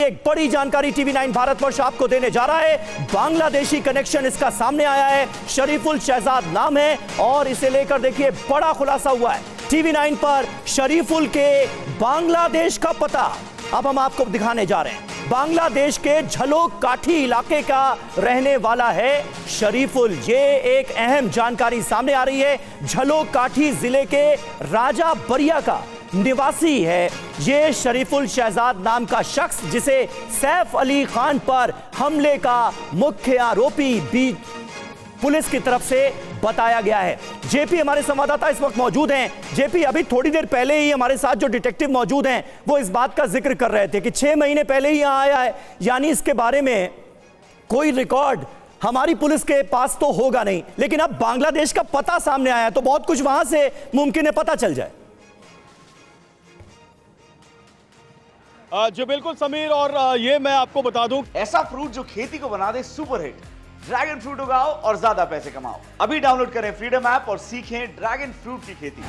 एक बड़ी जानकारी टीवी 9 भारतवर्ष आपको देने जा रहा है। बांग्लादेशी कनेक्शन इसका सामने आया है। शरीफुल शहजाद नाम है और इसे लेकर देखिए बड़ा खुलासा हुआ है टीवी 9 पर। शरीफुल के बांग्लादेश का पता अब हम आपको दिखाने जा रहे हैं। बांग्लादेश के झलोक काठी इलाके का रहने वाला है शरीफुल। ये एक अहम जानकारी सामने आ रही है। झलोक काठी जिले के राजा बरिया का निवासी है ये शरीफुल शहजाद नाम का शख्स, जिसे सैफ अली खान पर हमले का मुख्य आरोपी भी पुलिस की तरफ से बताया गया है। जेपी हमारे संवाददाता इस वक्त मौजूद हैं। जेपी, अभी थोड़ी देर पहले ही हमारे साथ जो डिटेक्टिव मौजूद हैं वो इस बात का जिक्र कर रहे थे कि 6 महीने पहले ही यहां आया है, यानी इसके बारे में कोई रिकॉर्ड हमारी पुलिस के पास तो होगा नहीं, लेकिन अब बांग्लादेश का पता सामने आया तो बहुत कुछ वहां से मुमकिन है पता चल जाए। जी बिल्कुल समीर, और ये मैं आपको बता दूं, ऐसा फ्रूट जो खेती को बना दे सुपर हिट। ड्रैगन फ्रूट उगाओ और ज्यादा पैसे कमाओ। अभी डाउनलोड करें फ्रीडम ऐप और सीखें ड्रैगन फ्रूट की खेती।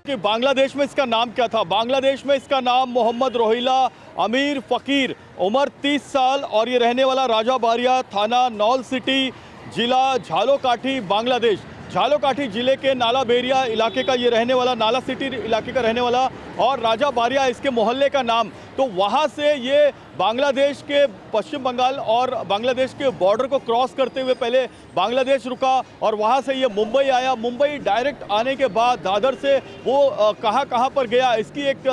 कि बांग्लादेश में इसका नाम क्या था। बांग्लादेश में इसका नाम मोहम्मद रोहिला अमीर फकीर, उम्र 30 साल, और ये रहने वाला राजा बारिया, थाना नौल सिटी, जिला झालोकाठी, बांग्लादेश। झालोकाठी जिले के नाला बेरिया इलाके का ये रहने वाला, नाला सिटी इलाके का रहने वाला, और राजा बारिया इसके मोहल्ले का नाम। तो वहाँ से ये बांग्लादेश के पश्चिम बंगाल और बांग्लादेश के बॉर्डर को क्रॉस करते हुए पहले बांग्लादेश रुका और वहाँ से ये मुंबई आया। मुंबई डायरेक्ट आने के बाद दादर से वो कहाँ पर गया, इसकी एक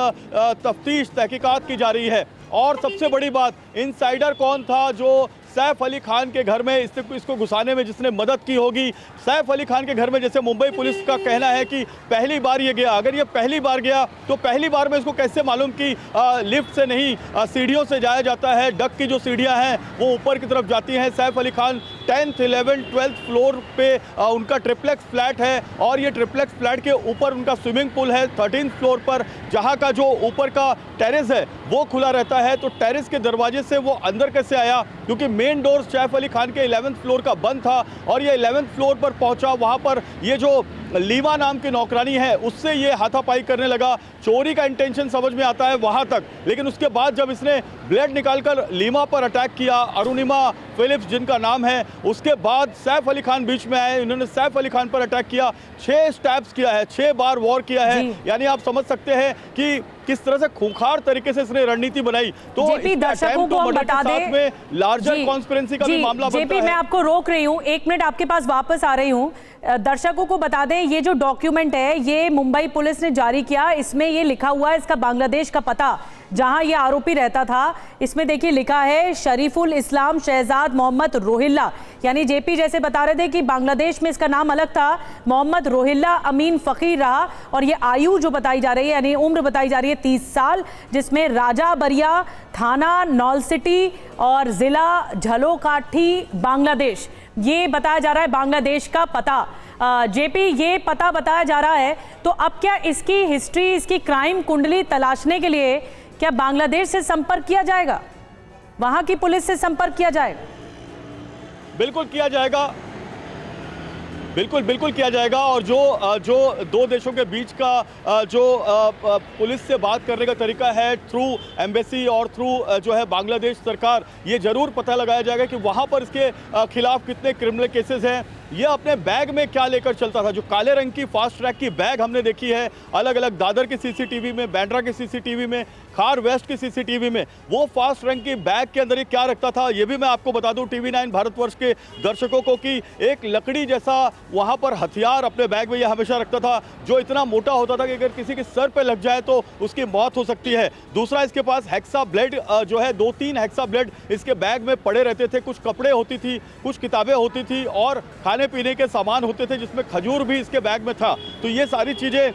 तफ्तीश तहकीकात की जा रही है। और सबसे बड़ी बात, इनसाइडर कौन था जो सैफ अली खान के घर में इसको घुसाने में जिसने मदद की होगी। सैफ अली खान के घर में जैसे मुंबई पुलिस का कहना है कि पहली बार ये गया, अगर ये पहली बार गया तो पहली बार में इसको कैसे मालूम कि लिफ्ट से नहीं सीढ़ियों से जाया जाता है। डक की जो सीढ़ियां हैं वो ऊपर की तरफ जाती हैं। Saif Ali Khan 10th, 11th, 12th floor पे उनका ट्रिप्लेक्स फ्लैट है और ये ट्रिप्लेक्स फ्लैट के ऊपर उनका स्विमिंग पूल है 13th फ्लोर पर, जहाँ का जो ऊपर का टेरेस है वो खुला रहता है। तो टेरेस के दरवाजे से वो अंदर कैसे आया, क्योंकि मेन डोर सैफ अली खान के 11th फ्लोर का बंद था और ये 11th फ्लोर पर पहुंचा। वहां पर ये जो लीमा नाम की नौकरानी है उससे ये हाथापाई करने लगा। चोरी का इंटेंशन समझ में आता है वहां तक, लेकिन उसके बाद जब इसने ब्लेड निकालकर लीमा पर अटैक किया, अरुणिमा फिलिप्स जिनका नाम है, उसके बाद सैफ अली खान बीच में आए। इन्होंने सैफ अली खान पर अटैक किया, 6 स्टैब्स किया है, 6 बार वॉर किया है। यानी आप समझ सकते हैं कि किस तरह से खूंखार तरीके से इसने रणनीति बनाई। तो दर्शकों को हम बता दें में लार्जर कॉन्स्पिरेंसी का भी मामला बनता है। जेपी, मैं आपको रोक रही हूँ, 1 मिनट आपके पास वापस आ रही हूँ। दर्शकों को बता दें, ये जो डॉक्यूमेंट है ये मुंबई पुलिस ने जारी किया। इसमें ये लिखा हुआ है इसका बांग्लादेश का पता, जहां ये आरोपी रहता था। इसमें देखिए लिखा है शरीफुल इस्लाम शहजाद मोहम्मद रोहिल्ला, यानी जेपी जैसे बता रहे थे कि बांग्लादेश में इसका नाम अलग था, मोहम्मद रोहिल्ला अमीन फकीर रहा। और ये आयु जो बताई जा रही है, यानी उम्र बताई जा रही है 30 साल, जिसमें राजा बरिया, थाना नौल सिटी और जिला झलोकाठी, बांग्लादेश, ये बताया जा रहा है बांग्लादेश का पता। जेपी, ये पता बताया जा रहा है, तो अब क्या इसकी हिस्ट्री, इसकी क्राइम कुंडली तलाशने के लिए क्या बांग्लादेश से संपर्क किया जाएगा, वहां की पुलिस से संपर्क किया जाएगा? बिल्कुल किया जाएगा, बिल्कुल किया जाएगा। और जो दो देशों के बीच का जो पुलिस से बात करने का तरीका है, थ्रू एम्बेसी और थ्रू जो है बांग्लादेश सरकार, ये जरूर पता लगाया जाएगा कि वहाँ पर इसके खिलाफ कितने क्रिमिनल केसेस हैं। ये अपने बैग में क्या लेकर चलता था, जो काले रंग की फास्ट ट्रैक की बैग हमने देखी है अलग अलग दादर की सीसीटीवी में, बैंड्रा की सीसीटीवी में, खार वेस्ट की सीसीटीवी में, वो फास्ट रंग की बैग के अंदर ये क्या रखता था ये भी मैं आपको बता दूं टीवी 9 भारतवर्ष के दर्शकों को कि एक लकड़ी जैसा वहां पर हथियार अपने बैग में ये हमेशा रखता था, जो इतना मोटा होता था कि अगर किसी के सर पे लग जाए तो उसकी मौत हो सकती है। दूसरा, इसके पास हेक्सा ब्लेड जो है 2-3 हेक्सा ब्लेड इसके बैग में पड़े रहते थे। कुछ कपड़े होती थी, कुछ किताबें होती थी और खाने पीने के सामान होते थे, जिसमें खजूर भी इसके बैग में था। तो ये सारी चीजें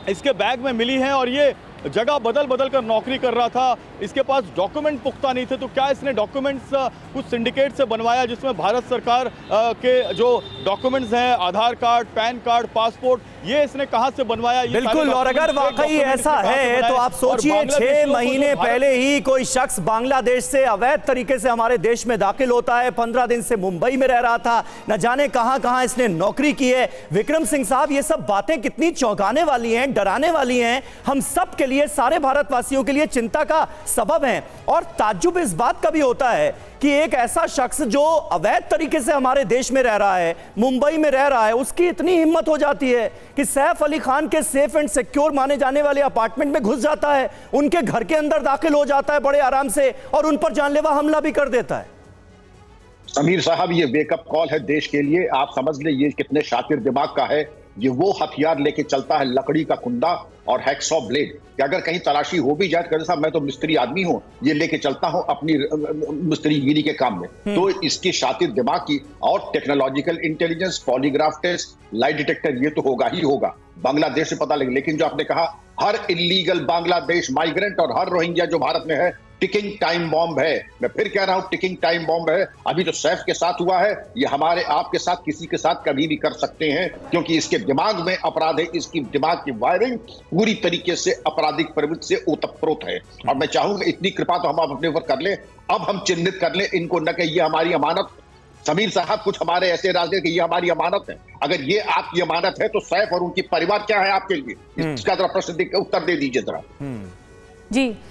इसके बैग में मिली हैं और ये जगह बदल कर नौकरी कर रहा था। इसके पास डॉक्यूमेंट पुख्ता नहीं थे, तो क्या इसने डॉक्यूमेंट्स कुछ सिंडिकेट से बनवाया, जिसमें भारत सरकार के जो डॉक्यूमेंट्स हैं, आधार कार्ड, पैन कार्ड, पासपोर्ट, ये इसने कहां से बनवाया? बिल्कुल, और अगर वाकई ऐसा है तो आप सोचिए 6 महीने पहले ही कोई शख्स बांग्लादेश से अवैध तरीके से हमारे देश में दाखिल होता है, 15 दिन से मुंबई में रह रहा था, न जाने कहां इसने नौकरी की है। विक्रम सिंह साहब, ये सब बातें कितनी चौंकाने वाली हैं, डराने वाली हैं हम सब के लिए, सारे भारतवासियों के लिए चिंता का सबब हैं। और ताज्जुब इस बात का भी होता है कि एक ऐसा शख्स जो अवैध तरीके से हमारे देश में रह रहा है, मुंबई में रह रहा है, उसकी इतनी हिम्मत हो जाती है कि सैफ अली खान के सेफ एंड सिक्योर माने जाने वाले अपार्टमेंट में घुस जाता है, उनके घर के अंदर दाखिल हो जाता है बड़े आराम से और उन पर जानलेवा हमला भी कर देता है। समीर साहब, ये वेकअप कॉल है देश के लिए। आप समझ ले ये कितने शातिर दिमाग का है। ये वो हथियार लेके चलता है, लकड़ी का कुंदा और हैक्सॉ ब्लेड, कि अगर कहीं तलाशी हो भी जाए तो साहब मैं तो मिस्त्री आदमी हूं, ये लेके चलता हूं अपनी मिस्त्रीगिरी के काम में। तो इसकी शातिर दिमाग की और technological intelligence, polygraph test, lie detector, ये तो होगा ही होगा। बांग्लादेश से पता लगे, लेकिन जो आपने कहा हर इलीगल बांग्लादेश माइग्रेंट और हर रोहिंग्या जो भारत में है, टिकिंग टाइम बॉम्ब है। मैं फिर कह रहा हूं, टिकिंग टाइम बॉम्ब है। अभी जो सैफ के साथ हुआ है, ये हमारे आपके साथ, किसी के साथ कभी भी कर सकते हैं, क्योंकि इसके दिमाग में अपराध है, इसकी दिमाग की वायरिंग पूरी तरीके से आपराधिक प्रवृत्ति से ओतप्रोत है। और मैं चाहूंगा इतनी कृपा तो हम अपने ऊपर कर लें, अब हम चिन्हित कर लें इनको, न कि ये हमारी अमानत। समीर साहब, कुछ हमारे ऐसे राजनीतिक कि ये हमारी अमानत है। अगर ये आपकी अमानत है तो सैफ और उनकी परिवार क्या है आपके लिए, इसका जरा प्रश्न उत्तर दे दीजिए जरा। जी